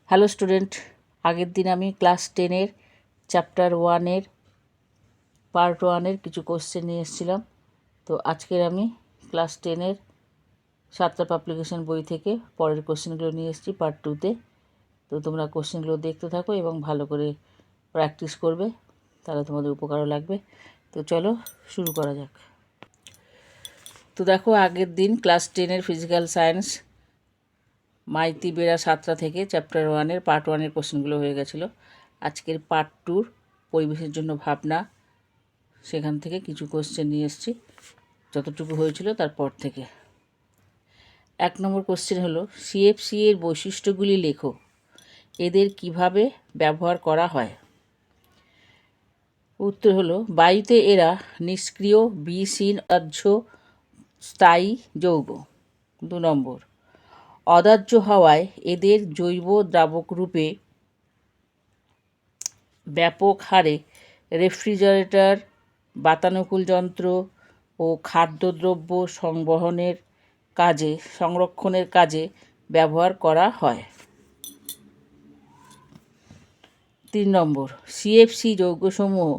Hello student, আগের দিন আমি ক্লাস 10-এর চ্যাপ্টার 1-এর পার্ট 1-এর কিছু কোশ্চেন নিয়ে এসেছিলাম। তো আজকের আমি ক্লাস 10-এর সাতটা পাবলিকেশন বই থেকে পরের কোশ্চেনগুলো নিয়ে এসেছি পার্ট 2-তে। তো তোমরা কোশ্চেনগুলো দেখতে থাকো এবং ভালো করে প্র্যাকটিস করবে, তাহলে তোমাদের উপকারও লাগবে। তো চলো শুরু করা যাক। তো দেখো, আগের দিন ক্লাস 10-এর ফিজিক্যাল সায়েন্স মাইতি বেড়া 7টা থেকে চ্যাপ্টার 1-এর পার্ট 1-এর কোশ্চেনগুলো হয়ে গেছিলো। আজকের পার্ট 2-র পরিবেশের জন্য ভাবনা, সেখান থেকে কিছু কোশ্চেন নিয়ে এসেছি যতটুকু হয়েছিল তারপর থেকে। 1 নম্বর কোশ্চেন হলো, সিএফসি এর বৈশিষ্ট্যগুলি লেখো, এদের কিভাবে ব্যবহার করা হয়। উত্তর হলো, বায়ুতে এরা নিষ্ক্রিয় বিষহীন অদাহ্য স্থায়ী যৌগ। 2 নম্বর, অদাহ্য হওয়ায় এদের জৈব দ্রাবক রূপে ব্যাপক হারে রেফ্রিজারেটর, বাতানুকূল যন্ত্র ও খাদ্যদ্রব্য সংরক্ষণের কাজে ব্যবহার করা হয়। 3 নম্বর, সিএফসি যৌগসমূহ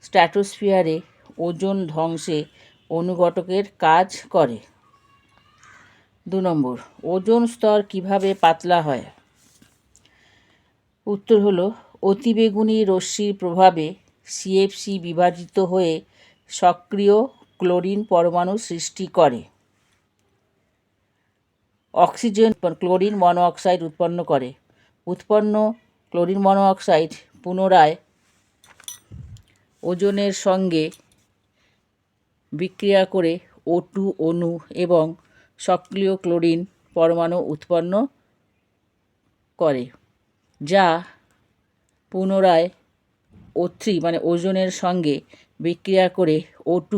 স্ট্র্যাটোস্ফিয়ারে ওজোন ধ্বংসে অনুঘটকের কাজ করে। 2 নম্বর, ওজোন স্তর কিভাবে পাতলা হয়। উত্তর হলো, অতিবেগুনি রশ্মির প্রভাবে সিএফসি বিভাজিত হয়ে সক্রিয় ক্লোরিন পরমাণু সৃষ্টি করে। অক্সিজেন ক্লোরিন মনোঅক্সাইড উৎপন্ন করে। উৎপন্ন ক্লোরিন মনোঅক্সাইড পুনরায় ওজোনের সঙ্গে বিক্রিয়া করে O2 অণু এবং সক্রিয় ক্লোরিন পরমাণু উৎপন্ন করে, যা পুনরায় O3 ওজোনের সঙ্গে বিক্রিয়া করে O2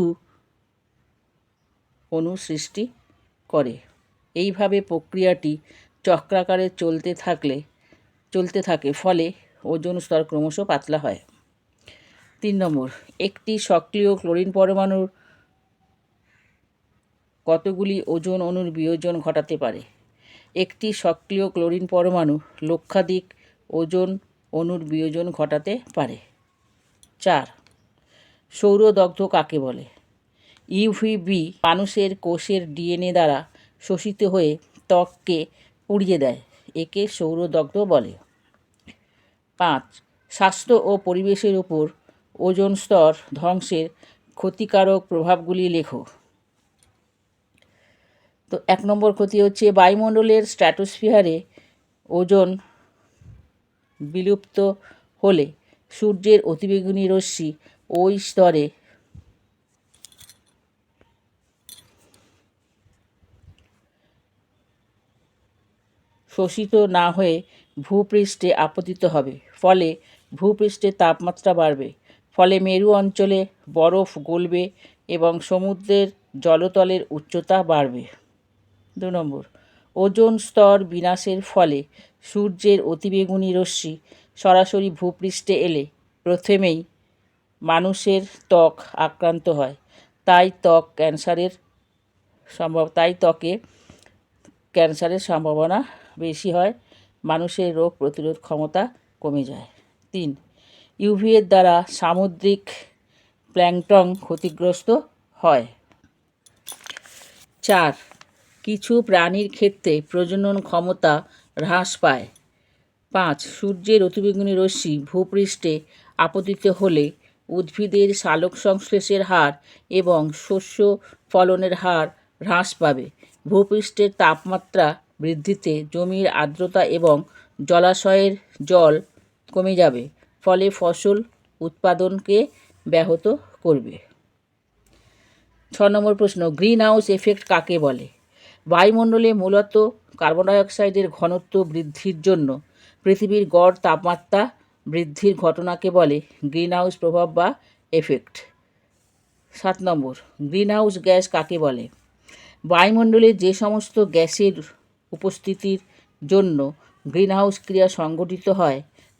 অণু সৃষ্টি করে। এইভাবে প্রক্রিয়াটি চক্রাকারে চলতে থাকে, ফলে ওজোন স্তর ক্রমশ পাতলা হয়। 3 নম্বর, একটি সক্রিয় ক্লোরিন পরমাণুর কতগুলি ওজোন অণুর বিয়োজন ঘটাতে পারে। একটি সক্রিয় ক্লোরিন পরমাণু লক্ষাধিক ওজোন অণুর বিয়োজন ঘটাতে পারে। 4, সৌরদগ্ধ কাকে বলে। ইউভিবি মানুষের কোষের ডিএনএ দ্বারা শোষিত হয়ে ত্বককে পুড়িয়ে দেয়, একে সৌরদগ্ধ বলে। 5, স্বাস্থ্য ও পরিবেশের উপর ওজোন স্তর ধ্বংসের ক্ষতিকারক প্রভাবগুলি লেখো। তো 1 নম্বর ক্ষতি হচ্ছে, বায়ুমণ্ডলের স্ট্র্যাটোস্ফিয়ারে ওজোন বিলুপ্ত হলে সূর্যের অতিবেগুনি রশ্মি ওই স্তরে শোষিত না হয়ে ভূপৃষ্ঠে আপতিত হবে, ফলে ভূপৃষ্ঠের তাপমাত্রা বাড়বে, ফলে মেরু অঞ্চলে বরফ গলবে এবং সমুদ্রের জলতলের উচ্চতা বাড়বে। 2 নম্বর, ওজোন স্তর বিনাশের ফলে সূর্যের অতিবেগুনি রশ্মি সরাসরি ভূপৃষ্ঠে এলে প্রথমেই মানুষের ত্বক আক্রান্ত হয়, তাই ত্বকে ক্যান্সারের সম্ভাবনা বেশি হয়, মানুষের রোগ প্রতিরোধ ক্ষমতা কমে যায়। 3, ইউভি এর দ্বারা সামুদ্রিক প্ল্যাঙ্কটন ক্ষতিগ্রস্ত হয়। 4, কিছু প্রাণীর ক্ষেত্রে প্রজনন ক্ষমতা হ্রাস পায়। 5, সূর্যের অতিবেগুনি রশ্মি ভূপৃষ্ঠে আপতিত হলে উদ্ভিদের সালোক সংশ্লেষের হার এবং শস্য ফলনের হার হ্রাস পাবে। ভূপৃষ্ঠের তাপমাত্রা বৃদ্ধিতে জমির আর্দ্রতা এবং জলাশয়ের জল কমে যাবে, ফলে ফসল উৎপাদনকে ব্যাহত করবে। 6 নম্বর প্রশ্ন, গ্রিন হাউস এফেক্ট কাকে বলে। বায়ুমণ্ডলে মূলত কার্বন ডাইঅক্সাইডের ঘনত্ব বৃদ্ধির জন্য পৃথিবীর গড় তাপমাত্রা বৃদ্ধির ঘটনাকে বলে গ্রিন হাউস প্রভাব বা এফেক্ট। 7 নম্বর, গ্রিন হাউস গ্যাস কাকে বলে। বায়ুমণ্ডলে যে সমস্ত গ্যাসের উপস্থিতির জন্য গ্রিন হাউস ক্রিয়া সংঘটিত হয়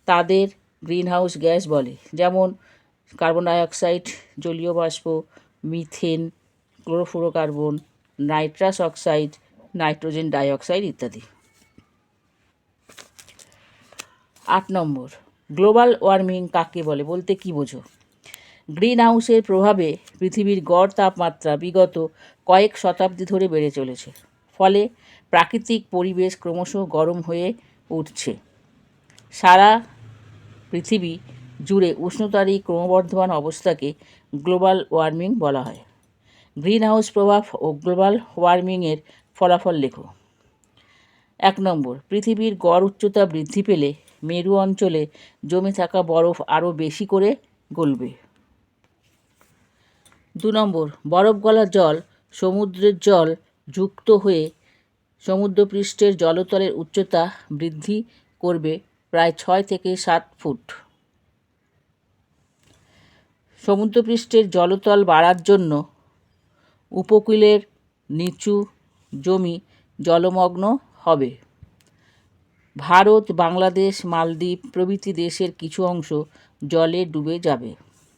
তাদের গ্রিন হাউস গ্যাস বলে, যেমন কার্বন ডাইঅক্সাইড, জলীয় বাষ্প, methane, chlorofluorocarbon, nitrous oxide, nitrogen dioxide ইত্যাদি। 8 নম্বর, গ্লোবাল ওয়ার্মিং কাকে বলে, বলতে কী বোঝো? গ্রিন হাউসের প্রভাবে পৃথিবীর গড় তাপমাত্রা বিগত কয়েক শতাব্দী ধরে বেড়ে চলেছে। ফলে প্রাকৃতিক পরিবেশ ক্রমশ গরম হয়ে উঠছে। সারা পৃথিবী জুড়ে উষ্ণতার এই ক্রমবর্ধমান অবস্থাকে গ্লোবাল ওয়ার্মিং বলা হয়। গ্রিন হাউস প্রভাব ও গ্লোবাল ওয়ার্মিংয়ের ফলাফল লেখো। 1 নম্বর, পৃথিবীর গড় উচ্চতা বৃদ্ধি পেলে মেরু অঞ্চলে জমে থাকা বরফ আরও বেশি করে গলবে। 2 নম্বর, বরফ গলা জল সমুদ্রের জল যুক্ত হয়ে সমুদ্রপৃষ্ঠের জলতলের উচ্চতা বৃদ্ধি করবে প্রায় 6 থেকে 7 ফুট। সমুদ্রপৃষ্ঠের জলতল বাড়ার জন্য উপকূলের নিচু জমি জলমগ্ন হবে। ভারত, বাংলাদেশ, মালদ্বীপ প্রভৃতি দেশের কিছু অংশ জলে ডুবে যাবে।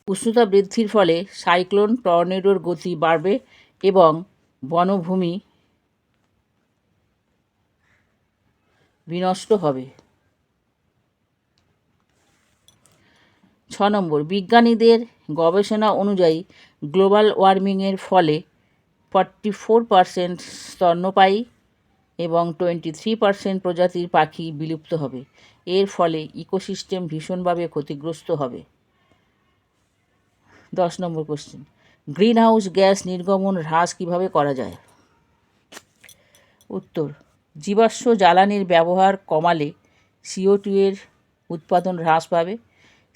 উষ্ণতা বৃদ্ধির ফলে সাইক্লোন, টর্নেডোর গতি বাড়বে এবং বনভূমি বিনষ্ট হবে। 6 নম্বর, বিজ্ঞানীদের গবেষণা অনুযায়ী গ্লোবাল ওয়ার্মিংয়ের ফলে 44% স্তন্যপায়ী এবং 23% প্রজাতির পাখি বিলুপ্ত হবে। এর ফলে ইকোসিস্টেম ভীষণভাবে ক্ষতিগ্রস্ত হবে। 10 নম্বর কোশ্চেন, গ্রিন হাউস গ্যাস নির্গমন হ্রাস কীভাবে করা যায়? উত্তর, জীবাশ্ম জ্বালানির ব্যবহার কমালে CO2 এর উৎপাদন হ্রাস পাবে।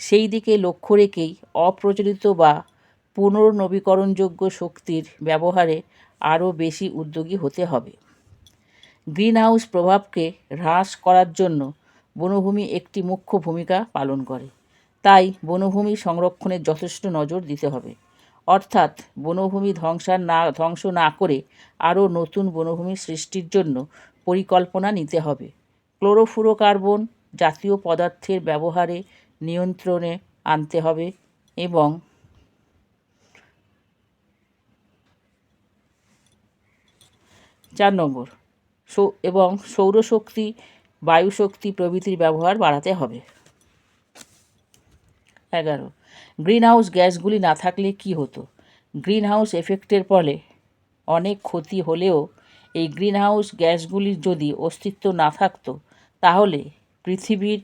সেই দিকে লক্ষ্য রেখেই অপ্রচলিত বা পুনর্নবীকরণযোগ্য শক্তির ব্যবহারে আরও বেশি উদ্যোগী হতে হবে। গ্রিন হাউস প্রভাবকে হ্রাস করার জন্য বনভূমি একটি মুখ্য ভূমিকা পালন করে। তাই বনভূমি সংরক্ষণের যথেষ্ট নজর দিতে হবে। অর্থাৎ বনভূমি ধ্বংস না করে আরও নতুন বনভূমি সৃষ্টির জন্য পরিকল্পনা নিতে হবে। ক্লোরোফ্লুরোকার্বন জাতীয় পদার্থের ব্যবহারে নিয়ন্ত্রণে আনতে হবে এবং চার নম্বর, সৌরশক্তি, বায়ুশক্তি প্রভৃতির ব্যবহার বাড়াতে হবে। 11, গ্রিন হাউস গ্যাসগুলি না থাকলে কি হতো? গ্রিন হাউস এফেক্টের ফলে অনেক ক্ষতি হলেও এই গ্রিন হাউস গ্যাসগুলির যদি অস্তিত্ব না থাকতো তাহলে পৃথিবীর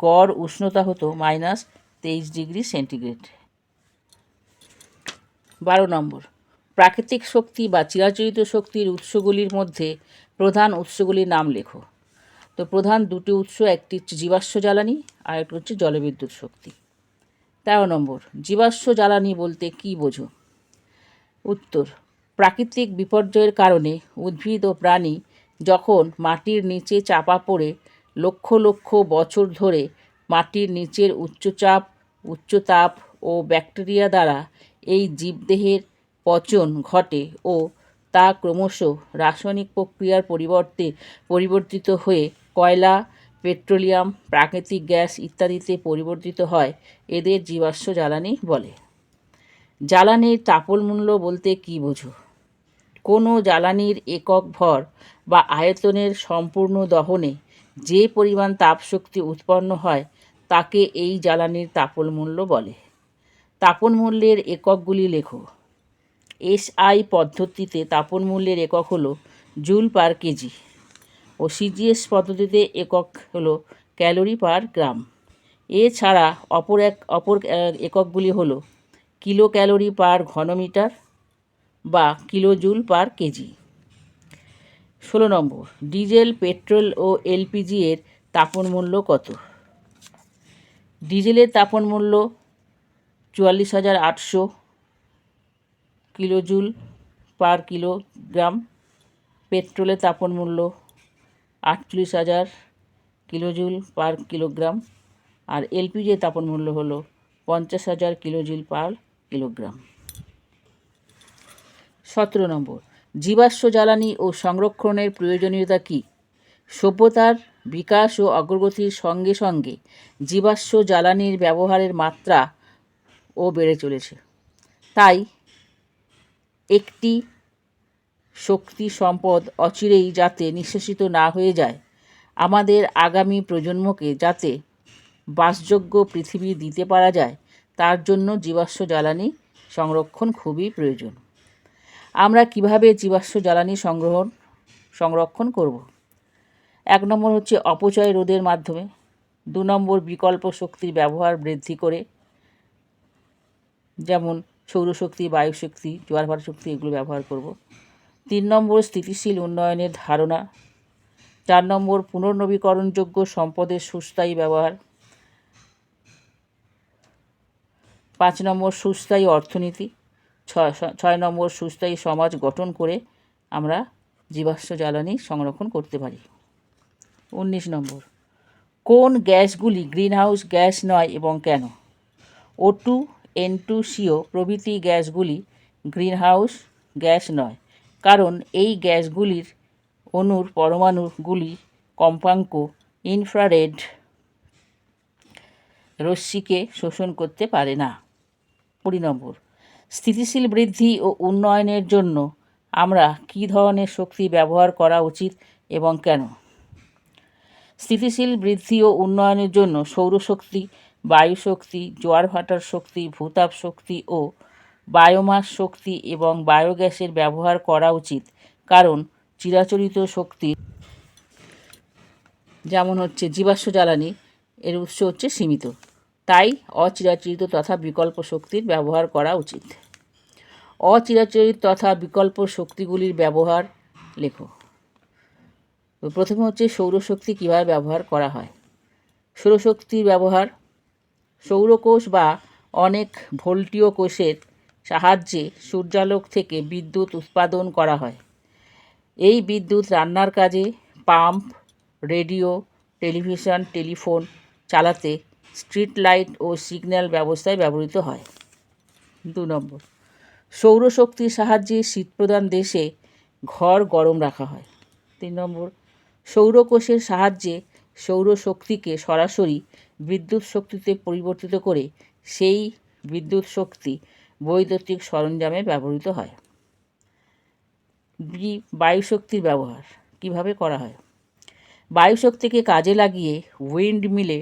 গড় উষ্ণতা হতো -23 ডিগ্রি সেন্টিগ্রেড। 12 নম্বর, প্রাকৃতিক শক্তি বা চিরাচরিত শক্তির উৎসগুলির মধ্যে প্রধান উৎসগুলির নাম লেখো। তো প্রধান দুটি উৎস, একটি হচ্ছে জীবাশ্ম জ্বালানি আর একটি হচ্ছে জলবিদ্যুৎ শক্তি। 13 নম্বর, জীবাশ্ম জ্বালানি বলতে কী বোঝো? উত্তর, প্রাকৃতিক বিপর্যয়ের কারণে উদ্ভিদ ও প্রাণী যখন মাটির নিচে চাপা পড়ে লক্ষ লক্ষ বছর ধরে মাটির নিচের উচ্চতাপ ও ব্যাকটেরিয়া দ্বারা এই জীবদেহের পচন ঘটে ও তা ক্রমশ রাসায়নিক প্রক্রিয়ার পরিবর্তিত হয়ে কয়লা, পেট্রোলিয়াম, প্রাকৃতিক গ্যাস ইত্যাদিতে পরিবর্তিত হয়, এদের জীবাশ্ম জ্বালানি বলে। জ্বালানির তাপমূল্য বলতে কী বোঝো? কোনো জ্বালানির একক ভর বা আয়তনের সম্পূর্ণ দহনে যে পরিমাণ তাপশক্তি উৎপন্ন হয় তাকে এই জ্বালানির তাপমূল্য বলে। তাপমূল্যের এককগুলি লেখো। SI পদ্ধতিতে তাপমূল্যের একক হলো জুল পার কেজি ও CGS পদ্ধতিতে একক হলো ক্যালোরি পার গ্রাম। এছাড়া অপর এককগুলি হলো কিলো ক্যালোরি পার ঘনমিটার বা কিলো জুল পার কেজি। 16 নম্বর, ডিজেল, পেট্রোল ও LPG এর তাপমূল্য কত? ডিজেলের তাপমূল্য 44,800 কিলোজুল পার কিলোগ্রাম, পেট্রোলের তাপমূল্য 48,000 কিলোজুল পার কিলোগ্রাম, আর LPG এর তাপমূল্য হলো 50,000 কিলোজুল পার কিলোগ্রাম। 17 নম্বর, জীবাশ্ম জ্বালানি ও সংরক্ষণের প্রয়োজনীয়তা কী? সভ্যতার বিকাশ ও অগ্রগতির সঙ্গে সঙ্গে জীবাশ্ম জ্বালানির ব্যবহারের মাত্রা ও বেড়ে চলেছে। তাই একটি শক্তি সম্পদ অচিরেই যাতে নিঃশেষিত না হয়ে যায়, আমাদের আগামী প্রজন্মকে যাতে বাসযোগ্য পৃথিবী দিতে পারা যায়, তার জন্য জীবাশ্ম জ্বালানি সংরক্ষণ খুবই প্রয়োজন। আমরা কিভাবে জীবাশ্ম জ্বালানি সংরক্ষণ করব? 1 নম্বর হচ্ছে অপচয় রোধের মাধ্যমে। 2 নম্বর বিকল্প শক্তির ব্যবহার বৃদ্ধি করে, যেমন সৌরশক্তি, বায়ুশক্তি, জোয়ার ভাটা শক্তি, এগুলো ব্যবহার করব। 3 নম্বর স্থিতিশীল উন্নয়নের ধারণা। 4 নম্বর পুনর্নবীকরণযোগ্য সম্পদের সুস্থায়ী ব্যবহার। 5 নম্বর সুস্থায়ী অর্থনীতি। 6 নম্বর সুস্থায়ী সমাজ গঠন করে আমরা জীবাশ্ম জ্বালানি সংরক্ষণ করতে পারি। 19 নম্বর, কোন গ্যাসগুলি গ্রিনহাউস গ্যাস নয় এবং কেন? O2, N2CO প্রভৃতি গ্যাসগুলি গ্রিনহাউস গ্যাস নয়, কারণ এই গ্যাসগুলির অণুর পরমাণুগুলি কম্পাঙ্ক ইনফ্রারেড রশ্মিকে শোষণ করতে পারে না। 20 নম্বর, স্থিতিশীল বৃদ্ধি ও উন্নয়নের জন্য আমরা কী ধরনের শক্তি ব্যবহার করা উচিত এবং কেন? স্থিতিশীল বৃদ্ধি ও উন্নয়নের জন্য সৌরশক্তি, বায়ুশক্তি, জোয়ার ভাটার শক্তি, ভূতাপ শক্তি ও বায়োমাস শক্তি এবং বায়োগ্যাসের ব্যবহার করা উচিত, কারণ চিরাচরিত শক্তি যেমন হচ্ছে জীবাশ্ম জ্বালানি, এর উৎস হচ্ছে সীমিত, তাই অচিরাচরিত তথা বিকল্প শক্তির ব্যবহার করা উচিত। অচিরাচরিত তথা বিকল্প শক্তিগুলির ব্যবহার লেখো। প্রথমে হচ্ছে সৌরশক্তি কীভাবে ব্যবহার করা হয়। সৌরশক্তির ব্যবহার: সৌরকোষ বা অনেক ভোল্টীয় কোষের সাহায্যে সূর্যালোক থেকে বিদ্যুৎ উৎপাদন করা হয়। এই বিদ্যুৎ রান্নার কাজে, পাম্প, রেডিও, টেলিভিশন, টেলিফোন চালাতে, স্ট্রিট লাইট ও সিগন্যাল ব্যবস্থায় ব্যবহৃত হয়। 2 নম্বর, সৌরশক্তির সাহায্যে শীতপ্রধান দেশে ঘর গরম রাখা হয়। 3 নম্বর, সৌরকোষের সাহায্যে সৌরশক্তিকে সরাসরি বিদ্যুৎ শক্তিতে পরিবর্তিত করে সেই বিদ্যুৎ শক্তি বৈদ্যুতিক সরঞ্জামে ব্যবহৃত হয়। বায়ুশক্তির ব্যবহার কিভাবে করা হয়। বায়ুশক্তিকে কাজে লাগিয়ে উইন্ড মিলে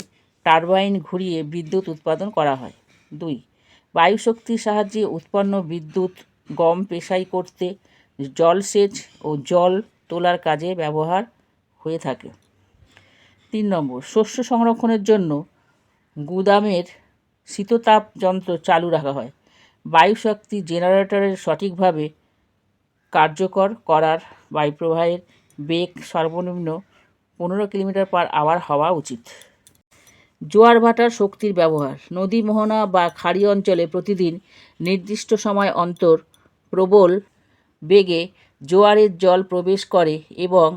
টারবাইন ঘুরিয়ে বিদ্যুৎ উৎপাদন করা হয়। 2, বায়ুশক্তির সাহায্যে উৎপন্ন বিদ্যুৎ গম পেশাই করতে, জলসেচ ও জল তোলার কাজে ব্যবহার হয়ে থাকে। 3 নম্বর, শস্য সংরক্ষণের জন্য গুদামের শীততাপ যন্ত্র চালু রাখা হয়। বায়ুশক্তি জেনারেটরের সঠিকভাবে কার্যকর করার বায়ুপ্রবাহের বেগ সর্বনিম্ন 15 কিমি/আওয়ার হওয়া উচিত। জোয়ার ভাটার শক্তির ব্যবহার: নদী, মোহনা বা খাড়ি অঞ্চলে প্রতিদিন নির্দিষ্ট সময় অন্তর প্রবল বেগে জোয়ারের জল প্রবেশ করে এবং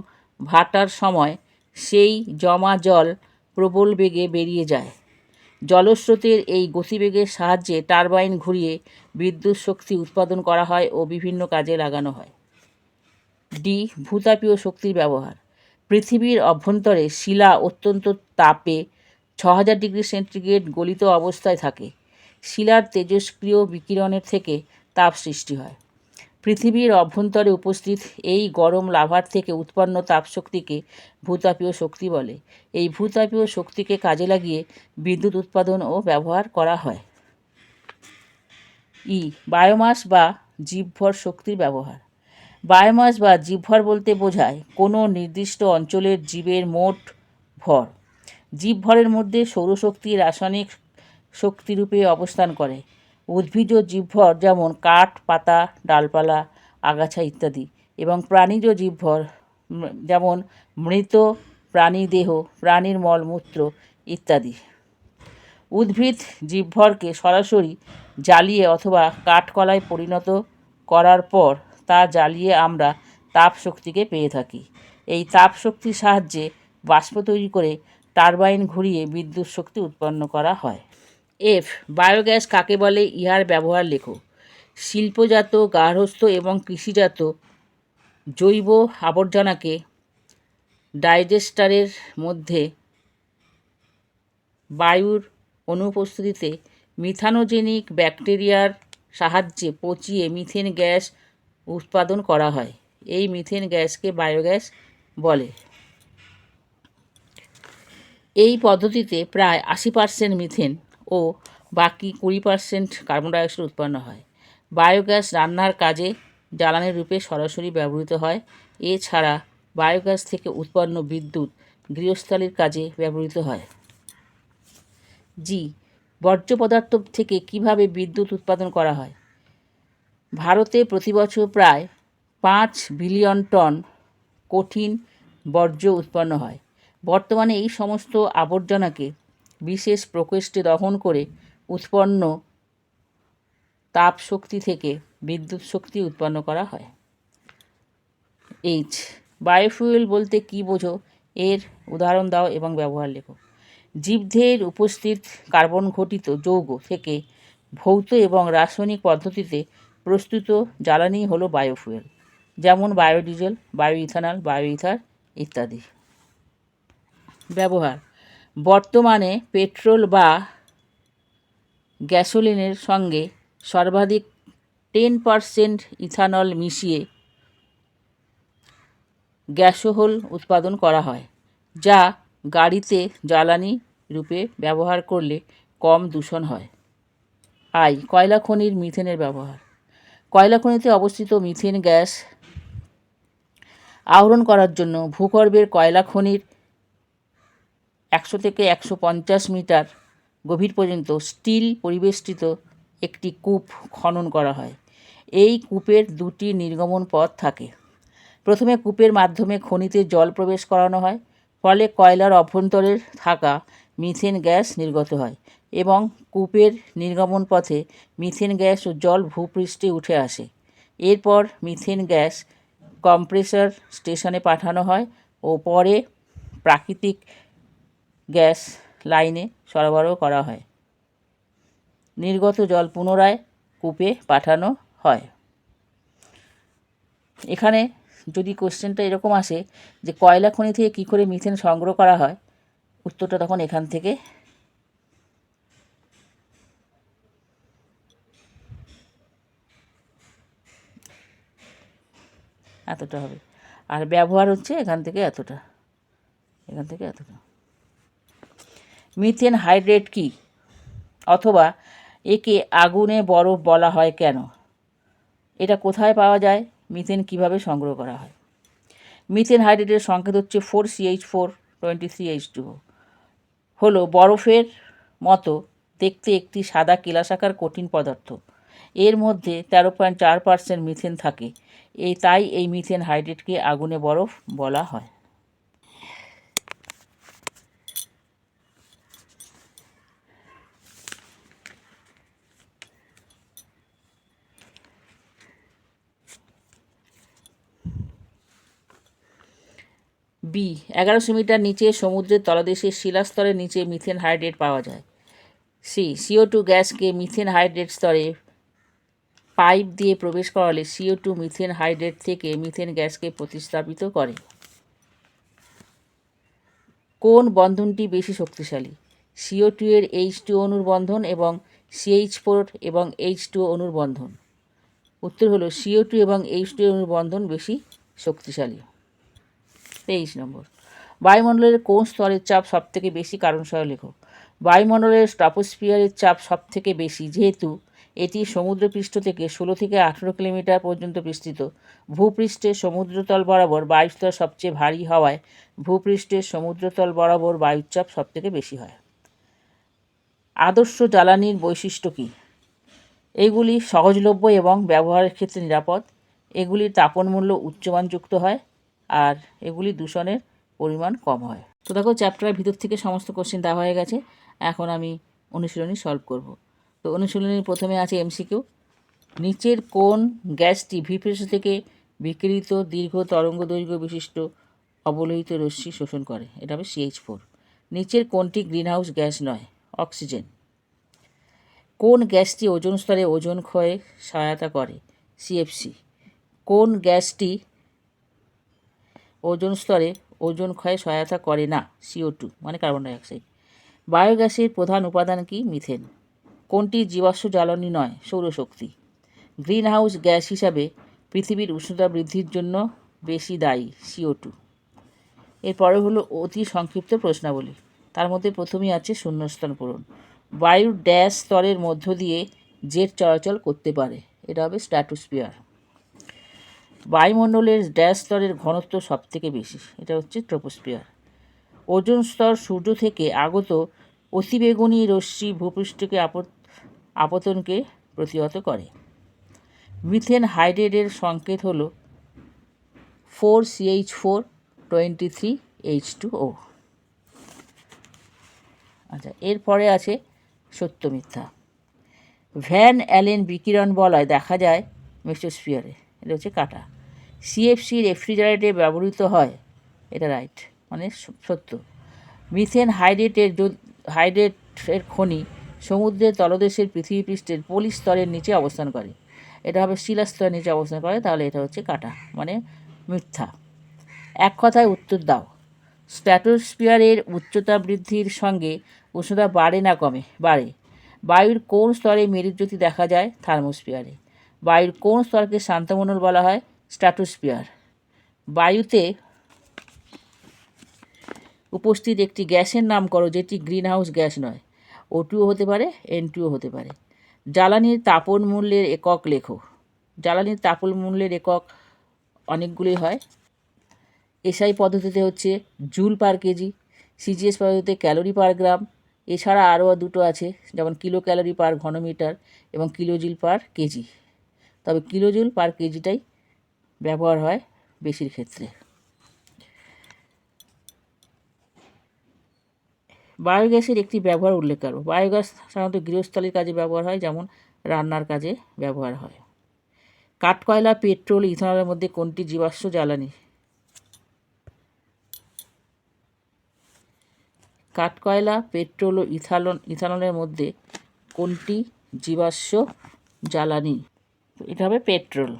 ভাটার সময় সেই জমা জল প্রবল বেগে বেরিয়ে যায়। জলস্রোতের এই গতিবেগের সাহায্যে টারবাইন ঘুরিয়ে বিদ্যুৎ শক্তি উৎপাদন করা হয় ও বিভিন্ন কাজে লাগানো হয়। ডি, ভূতাপীয় শক্তির ব্যবহার: পৃথিবীর অভ্যন্তরে শিলা অত্যন্ত তাপে 6000 ডিগ্রি সেন্টিগ্রেড গলিত অবস্থায় থাকে। শিলার তেজস্ক্রিয় বিকিরণের থেকে তাপ সৃষ্টি হয়। পৃথিবীর অভ্যন্তরে উপস্থিত এই গরম লাভার থেকে উৎপন্ন তাপশক্তিকে ভূতাপীয় শক্তি বলে। এই ভূতাপীয় শক্তিকে কাজে লাগিয়ে বিদ্যুৎ উৎপাদন ও ব্যবহার করা হয়। ই, বায়োমাস বা জীবভর শক্তির ব্যবহার: বায়োমাস বা জীবভর বলতে বোঝায় কোনো নির্দিষ্ট অঞ্চলের জীবের মোট ভর। জীবভরের মধ্যে সৌরশক্তি রাসায়নিক শক্তিরূপে অবস্থান করে। উদ্ভিজ জীবভর যেমন কাঠ, পাতা, ডালপালা, আগাছা ইত্যাদি, এবং প্রাণীজ জীবভর যেমন মৃত প্রাণীদেহ, প্রাণীর মলমূত্র ইত্যাদি। উদ্ভিদ জীবভরকে সরাসরি জ্বালিয়ে অথবা কাঠকলায় পরিণত করার পর তা জ্বালিয়ে আমরা তাপ শক্তিকে পেয়ে থাকি। এই তাপ শক্তির সাহায্যে বাষ্প তৈরি করে টারবাইন ঘুরিয়ে বিদ্যুৎ শক্তি উৎপন্ন করা হয়। এফ, বায়োগ্যাস কাকে বলে, ইহার ব্যবহার লেখো। শিল্পজাত, গার্হস্থ্য এবং কৃষিজাত জৈব আবর্জনাকে ডাইজেস্টারের মধ্যে বায়ুর অনুপস্থিতিতে মিথানোজেনিক ব্যাকটেরিয়ার সাহায্যে পচিয়ে মিথেন গ্যাস উৎপাদন করা হয়। এই মিথেন গ্যাসকে বায়োগ্যাস বলে। এই পদ্ধতিতে প্রায় 80% মিথেন ও বাকি 20% কার্বন ডাইঅক্সাইড উৎপন্ন হয়। বায়োগ্যাস রান্নার কাজে জ্বালানির রূপে সরাসরি ব্যবহৃত হয়। এছাড়া বায়োগ্যাস থেকে উৎপন্ন বিদ্যুৎ গৃহস্থালির কাজে ব্যবহৃত হয়। জি, বর্জ্য পদার্থ থেকে কিভাবে বিদ্যুৎ উৎপাদন করা হয়? ভারতে প্রতি বছর প্রায় 5 বিলিয়ন টন কঠিন বর্জ্য উৎপন্ন হয়। বর্তমানে এই সমস্ত আবর্জনাকে বিশেষ প্রকোষ্ঠে দহন করে উৎপন্ন তাপ শক্তি থেকে বিদ্যুৎ শক্তি উৎপন্ন করা হয়। এইচ, বায়োফুয়েল বলতে কী বোঝো? এর উদাহরণ দাও এবং ব্যবহার লেখো। জীবদেহের উপস্থিত কার্বন ঘটিত যৌগ থেকে ভৌত এবং রাসায়নিক পদ্ধতিতে প্রস্তুত জ্বালানি হলো বায়োফুয়েল, যেমন biodiesel, bio ethanol, bio ether ইত্যাদি। ব্যবহার: বর্তমানে পেট্রোল বা গ্যাসোলিনের সঙ্গে সর্বাধিক 10% ইথানল মিশিয়ে গ্যাসোহল উৎপাদন করা হয়, যা গাড়িতে জ্বালানি রূপে ব্যবহার করলে কম দূষণ হয়। কয়লা খনির মিথেনের ব্যবহার: কয়লা খনিতে অবস্থিত মিথেন গ্যাস আহরণ করার জন্য ভূগর্ভের কয়লা খনির 100 থেকে 150 মিটার গভীর পর্যন্ত স্টিল পরিবেষ্টিত একটি কূপ খনন করা হয়। এই কূপের 2টি নির্গমন পথ থাকে। প্রথমে কূপের মাধ্যমে খনিতে জল প্রবেশ করানো হয়, ফলে কয়লার অভ্যন্তরে থাকা মিথেন গ্যাস নির্গত হয় এবং কূপের নির্গমন পথে মিথেন গ্যাস ও জল ভূপৃষ্ঠে উঠে আসে। এরপর মিথেন গ্যাস কম্প্রেসর স্টেশনে পাঠানো হয় ও পরে প্রাকৃতিক গ্যাস লাইনে সরবরাহ করা হয়। নির্গত জল পুনরায় কূপে পাঠানো হয়। এখানে যদি কোশ্চেনটা এরকম আসে যে কয়লা খনি থেকে কী করে মিথেন সংগ্রহ করা হয়, উত্তরটা তখন এখান থেকে এতটা হবে, আর ব্যবহার হচ্ছে এখান থেকে এতটা, এখান থেকে এতটা। মিথেন হাইড্রেট কি, অথবা একে আগুনে বরফ বলা হয় কেন? এটা কোথায় পাওয়া যায়? মিথেন কিভাবে সংগ্রহ করা হয়? মিথেন হাইড্রেটের সংকেত হচ্ছে 4CH4 23H2O। হলো বরফের মতো দেখতে একটি সাদা কেলাসাকার কঠিন পদার্থ। এর মধ্যে 13.4% মিথেন থাকে। তাই এই মিথেন হাইড্রেটকে আগুনে বরফ বলা হয়। বি, 1100 মিটার নিচে সমুদ্রের তলদেশের শিলাস্তরের নিচে মিথেন হাইড্রেট পাওয়া যায়। সি, CO2 গ্যাসকে মিথেন হাইড্রেট স্তরে পাইপ দিয়ে প্রবেশ করালে CO2 মিথেন হাইড্রেট থেকে মিথেন গ্যাসকে প্রতিস্থাপিত করে। কোন বন্ধনটি বেশি শক্তিশালী? CO2 এর H2O অণুর বন্ধন এবং CH4 এবং H2O অণুর বন্ধন। উত্তর হলো CO2 এবং H2O অণুর বন্ধন বেশি শক্তিশালী। 23 নম্বর, বায়ুমণ্ডলের কোন স্তরের চাপ সবথেকে বেশি? কারণ সহ লেখো। বায়ুমণ্ডলের ট্রপোস্ফিয়ারের চাপ সবথেকে বেশি, যেহেতু এটি সমুদ্রপৃষ্ঠ থেকে 16 থেকে 18 কিলোমিটার পর্যন্ত বিস্তৃত। ভূপৃষ্ঠে সমুদ্রতল বরাবর বায়ুস্তর সবচেয়ে ভারী হওয়ায় ভূপৃষ্ঠে সমুদ্রতল বরাবর বায়ুর চাপ সবথেকে বেশি হয়। আদর্শ জ্বালানির বৈশিষ্ট্য কী? এগুলি সহজলভ্য এবং ব্যবহারের ক্ষেত্রে নিরাপদ। এগুলির তাপন মূল্য উচ্চমানযুক্ত হয় আর এগুলি দূষণের পরিমাণ কম হয়। তো দেখো, চ্যাপ্টারের ভিতর থেকে সমস্ত কোশ্চেন দেওয়া হয়ে গেছে। এখন আমি অনুশীলনী সলভ করব। তো অনুশীলনীর প্রথমে আছে MCQ। নিচের কোন গ্যাসটি ভূপৃষ্ঠ থেকে বিকিরিত দীর্ঘ তরঙ্গ দৈর্ঘ্য বিশিষ্ট অবলোহিত রশ্মি শোষণ করে? এটা হবে CH4। নিচের কোনটি গ্রিনহাউস গ্যাস নয়? অক্সিজেন। কোন গ্যাসটি ওজোন স্তরে ওজোন ক্ষয়ে সহায়তা করে? CFC। কোন গ্যাসটি ওজোন স্তরে ওজোন ক্ষয়ে সহায়তা করে না? CO2 মানে কার্বন ডাইঅক্সাইড। বায়োগ্যাসের প্রধান উপাদান কি? মিথেন। কোনটি জীবাশ্ম জ্বালানি নয়? সৌরশক্তি। গ্রিনহাউস গ্যাস হিসাবে পৃথিবীর উষ্ণতা বৃদ্ধির জন্য বেশি দায়ী? CO2। এরপরে হলো অতি সংক্ষিপ্ত প্রশ্নাবলী। তার মধ্যে প্রথমেই আছে শূন্যস্থান পূরণ। বায়ুর ড্যাশ স্তরের মধ্য দিয়ে জেট চলাচল করতে পারে, এটা হবে স্ট্র্যাটোস্ফিয়ার। বায়ুমণ্ডলের ড্যাশ স্তরের ঘনত্ব সবথেকে বেশি, এটা হচ্ছে ট্রপোস্ফিয়ার। ওজোন স্তর সূর্য থেকে আগত অতিবেগুনি রশ্মি ভূপৃষ্ঠকে আপতনকে প্রতিহত করে। মিথেন হাইড্রেটের সংকেত হল 4CH4 23H2O। আচ্ছা, এরপরে আছে সত্য মিথ্যা। ভ্যান অ্যালেন বিকিরণ বলয় দেখা যায় মেসোস্ফিয়ারে, এটা হচ্ছে কাটা। সিএফসি রেফ্রিজারেটরে ব্যবহৃত হয়, এটা রাইট, মানে সত্য। মিথেন হাইড্রেটের খনি সমুদ্রের তলদেশের পৃথিবীপৃষ্ঠের পলিস্তরের নিচে অবস্থান করে, এটা হবে শিলাস্তরের নিচে অবস্থান করে, তাহলে এটা হচ্ছে কাটা, মানে মিথ্যা। এক কথায় উত্তর দাও। স্ট্র্যাটোস্ফিয়ারের উচ্চতা বৃদ্ধির সঙ্গে উষ্ণতা বাড়ে না কমে? বাড়ে। বায়ুর কোন স্তরে মেরুজ্যোতি দেখা যায়? থার্মোস্ফিয়ারে। বায়ুর কোন স্তরকে শান্তমণ্ডল বলা হয়? স্ট্র্যাটোস্ফিয়ার। বায়ুতে উপস্থিত একটি গ্যাসের নাম করো যেটি গ্রিনহাউস গ্যাস নয়। O2 হতে পারে, N2 হতে পারে। জ্বালানির তাপন মূল্যের একক লেখো। জ্বালানির তাপন মূল্যের একক অনেকগুলি হয়। এসআই পদ্ধতিতে হচ্ছে জুল পার কেজি, সিজিএস পদ্ধতিতে ক্যালোরি পার গ্রাম, এছাড়া আরও দুটো আছে, যেমন কিলো ক্যালোরি পার ঘনমিটার এবং কিলোজুল পার কেজি। তবে কিলোজুল পার কেজিটাই ব্যবহার হয় বেশির ক্ষেত্রে। বায়োগ্যাসের একটি ব্যবহার উল্লেখ করো। বায়োগ্যাস সাধারণত গৃহস্থালির কাজে ব্যবহার হয়, যেমন রান্নার কাজে ব্যবহার হয়। কাঠকয়লা, পেট্রোল, ইথানলের মধ্যে কোনটি জীবাশ্ম জ্বালানি? কাঠকয়লা, পেট্রোল ও ইথানলের মধ্যে কোনটি জীবাশ্ম জ্বালানি? এটা হবে পেট্রোল।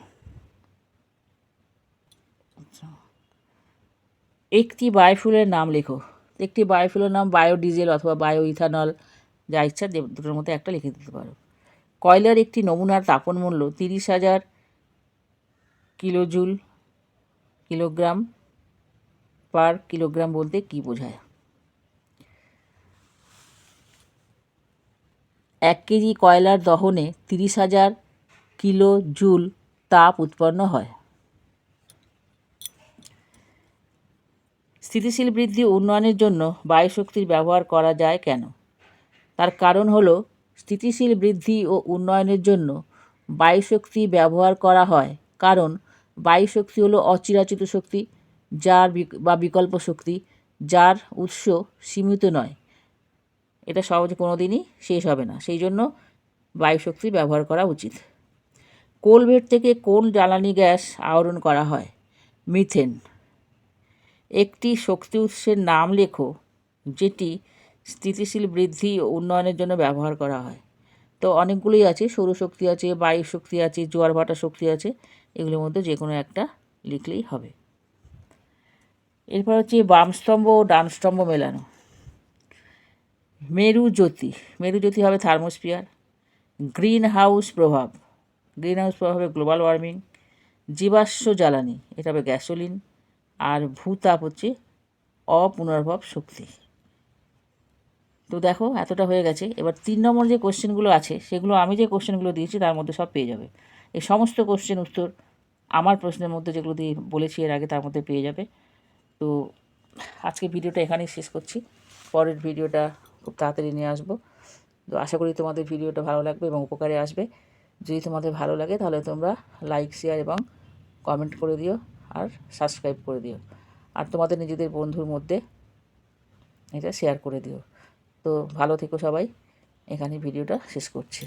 একটি বায়োফুয়েলের নাম লেখো। একটি বায়োফুয়েলের নাম বায়োডিজেল অথবা বায়ো ইথানল, যা ইচ্ছা দুটোর মধ্যে একটা লিখে দিতে পারো। কয়লার একটি নমুনার তাপন মূল্য 30,000 কিলোজুল কিলোগ্রাম পার কিলোগ্রাম বলতে কি বোঝায়? 1 কেজি কয়লার দহনে 30,000 কিলোজুল তাপ উৎপন্ন হয়। স্থিতিশীল বৃদ্ধি উন্নয়নের জন্য বায়ুশক্তির ব্যবহার করা যায় কেন? তার কারণ হলো স্থিতিশীল বৃদ্ধি ও উন্নয়নের জন্য বায়ুশক্তি ব্যবহার করা হয়, কারণ বায়ুশক্তি হলো অচিরাচিত শক্তি যার বা বিকল্প শক্তি, যার উৎস সীমিত নয়, এটা সহজে কোনো দিনই শেষ হবে না, সেই জন্য বায়ুশক্তি ব্যবহার করা উচিত। কোলভেট থেকে কোন জ্বালানি গ্যাস আহরণ করা হয়? মিথেন। একটি শক্তি উৎসের নাম লেখো যেটি স্থিতিশীল বৃদ্ধি ও উন্নয়নের জন্য ব্যবহার করা হয়। তো অনেকগুলোই আছে, সৌরশক্তি আছে, বায়ু শক্তি আছে, জোয়ার ভাটা শক্তি আছে, এগুলোর মধ্যে যে কোনো একটা লিখলেই হবে। এরপর হচ্ছে বামস্তম্ভ ও ডানস্তম্ভ মেলানো। মেরুজ্যোতি, মেরুজ্যোতি হবে থার্মোস্ফিয়ার। গ্রিন হাউস প্রভাব, গ্রিন হাউস প্রভাব হবে গ্লোবাল ওয়ার্মিং। জীবাশ্ম জ্বালানি, এটা হবে গ্যাসোলিন। আর ভূতাপ হচ্ছে অপুনর্ভব শক্তি। তো দেখো এতটা হয়ে গেছে। এবার 3 নম্বর যে কোশ্চেনগুলো আছে সেগুলো আমি যে কোশ্চেনগুলো দিয়েছি তার মধ্যে সব পেয়ে যাবে। এই সমস্ত কোশ্চেন উত্তর আমার প্রশ্নের মধ্যে যেগুলো দিয়ে বলেছি এর আগে তার মধ্যে পেয়ে যাবে। তো আজকে ভিডিওটা এখানেই শেষ করছি, পরের ভিডিওটা খুব তাড়াতাড়ি নিয়ে আসবো। তো আশা করি তোমাদের ভিডিওটা ভালো লাগবে এবং উপকারে আসবে। যদি তোমাদের ভালো লাগে তাহলে তোমরা লাইক, শেয়ার এবং কমেন্ট করে দিও আর সাবস্ক্রাইব করে দিও, আর তোমাদের নিজেদের বন্ধুর মধ্যে এটা শেয়ার করে দিও। তো ভালো থেকো সবাই, এখানে ভিডিওটা শেষ করছি।